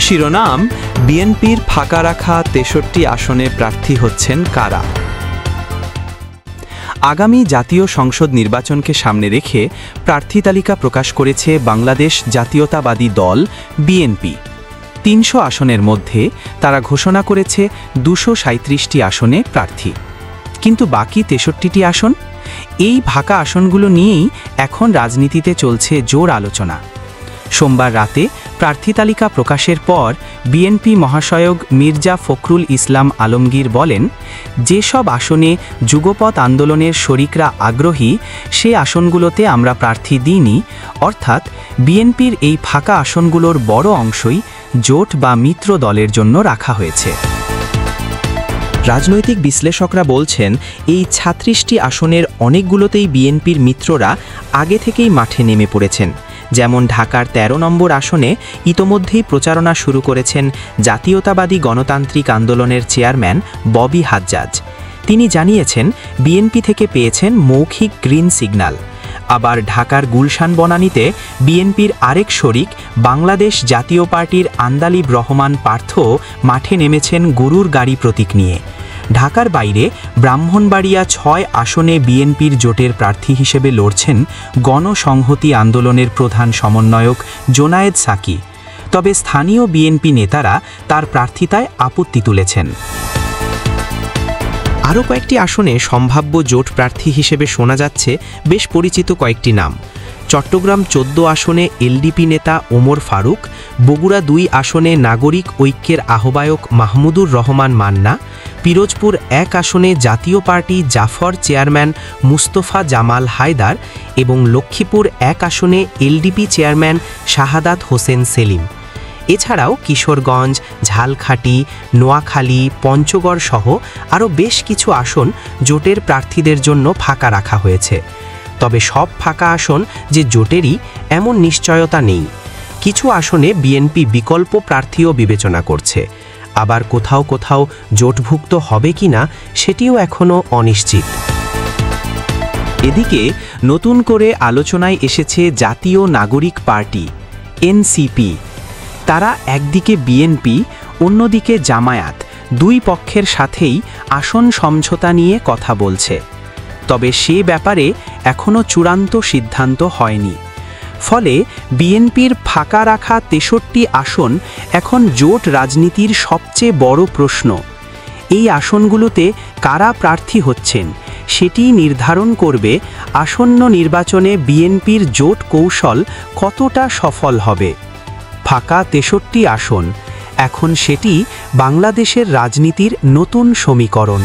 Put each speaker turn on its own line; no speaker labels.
শিরোনাম, বিএনপির ফাঁকা রাখা ৬৩ আসনে প্রার্থী হচ্ছেন কারা। আগামী জাতীয় সংসদ নির্বাচনকে সামনে রেখে প্রার্থী তালিকা প্রকাশ করেছে বাংলাদেশ জাতীয়তাবাদী দল বিএনপি। ৩০০ আসনের মধ্যে তারা ঘোষণা করেছে ২৩৭টি আসনে প্রার্থী। কিন্তু বাকি ৬৩টি আসন, এই ফাঁকা আসনগুলো নিয়েই এখন রাজনীতিতে চলছে জোর আলোচনা। সোমবার রাতে প্রার্থী তালিকা প্রকাশের পর বিএনপি মহাসচিব মির্জা ফখরুল ইসলাম আলমগীর বলেন, যেসব আসনে যুগপৎ আন্দোলনের শরিকরা আগ্রহী সে আসনগুলোতে আমরা প্রার্থী দিইনি, অর্থাৎ বিএনপির এই ফাঁকা আসনগুলোর বড় অংশই জোট বা মিত্র দলের জন্য রাখা হয়েছে।
রাজনৈতিক বিশ্লেষকরা বলছেন, এই ৩৬টি আসনের অনেকগুলোতেই বিএনপির মিত্ররা আগে থেকেই মাঠে নেমে পড়েছেন। যেমন ঢাকার ১৩ নম্বর আসনে ইতোমধ্যেই প্রচারণা শুরু করেছেন জাতীয়তাবাদী গণতান্ত্রিক আন্দোলনের চেয়ারম্যান ববি হাজ্জাজ। তিনি জানিয়েছেন বিএনপি থেকে পেয়েছেন মৌখিক গ্রিন সিগন্যাল। আবার ঢাকার গুলশান বনানীতে বিএনপির আরেক শরিক বাংলাদেশ জাতীয় পার্টির আন্দালিব রহমান পার্থ মাঠে নেমেছেন গরুর গাড়ি প্রতীক নিয়ে। ঢাকার বাইরে ব্রাহ্মণবাড়িয়া ৬ আসনে বিএনপির জোটের প্রার্থী হিসেবে লড়ছেন গণসংহতি আন্দোলনের প্রধান সমন্বয়ক জোনায়েদ সাকি। তবে স্থানীয় বিএনপি নেতারা তার প্রার্থিতায় আপত্তি তুলেছেন। আরও কয়েকটি আসনে সম্ভাব্য জোট প্রার্থী হিসেবে শোনা যাচ্ছে বেশ পরিচিত কয়েকটি নাম। চট্টগ্রাম ১৪ আসনে এলডিপি নেতা ওমর ফারুক, বগুড়া ২ আসনে নাগরিক ঐক্যের আহ্বায়ক মাহমুদুর রহমান মান্না, পিরোজপুর ১ আসনে জাতীয় পার্টি জাফর চেয়ারম্যান মুস্তফা জামাল হায়দার এবং লক্ষ্মীপুর ১ আসনে এলডিপি চেয়ারম্যান শাহাদাত হোসেন সেলিম। এছাড়াও কিশোরগঞ্জ, ঝালকাঠি, নোয়াখালী, পঞ্চগড় সহ আরও বেশ কিছু আসন জোটের প্রার্থীদের জন্য ফাঁকা রাখা হয়েছে। তবে সব ফাঁকা আসন যে জোটেরই এমন নিশ্চয়তা নেই। কিছু আসনে বিএনপি বিকল্প প্রার্থীও বিবেচনা করছে, আবার কোথাও কোথাও জোটভুক্ত হবে কিনা সেটিও এখনও অনিশ্চিত।
এদিকে নতুন করে আলোচনায় এসেছে জাতীয় নাগরিক পার্টি এনসিপি। তারা একদিকে বিএনপি, অন্যদিকে জামায়াত, দুই পক্ষের সাথেই আসন সমঝোতা নিয়ে কথা বলছে। তবে সে ব্যাপারে এখনও চূড়ান্ত সিদ্ধান্ত হয়নি। ফলে বিএনপির ফাঁকা রাখা ৬৩ আসন এখন জোট রাজনীতির সবচেয়ে বড় প্রশ্ন। এই আসনগুলোতে কারা প্রার্থী হচ্ছেন সেটি নির্ধারণ করবে আসন্ন নির্বাচনে বিএনপির জোট কৌশল কতটা সফল হবে। ফাঁকা ৬৩ আসন, এখন সেটি বাংলাদেশের রাজনীতির নতুন সমীকরণ।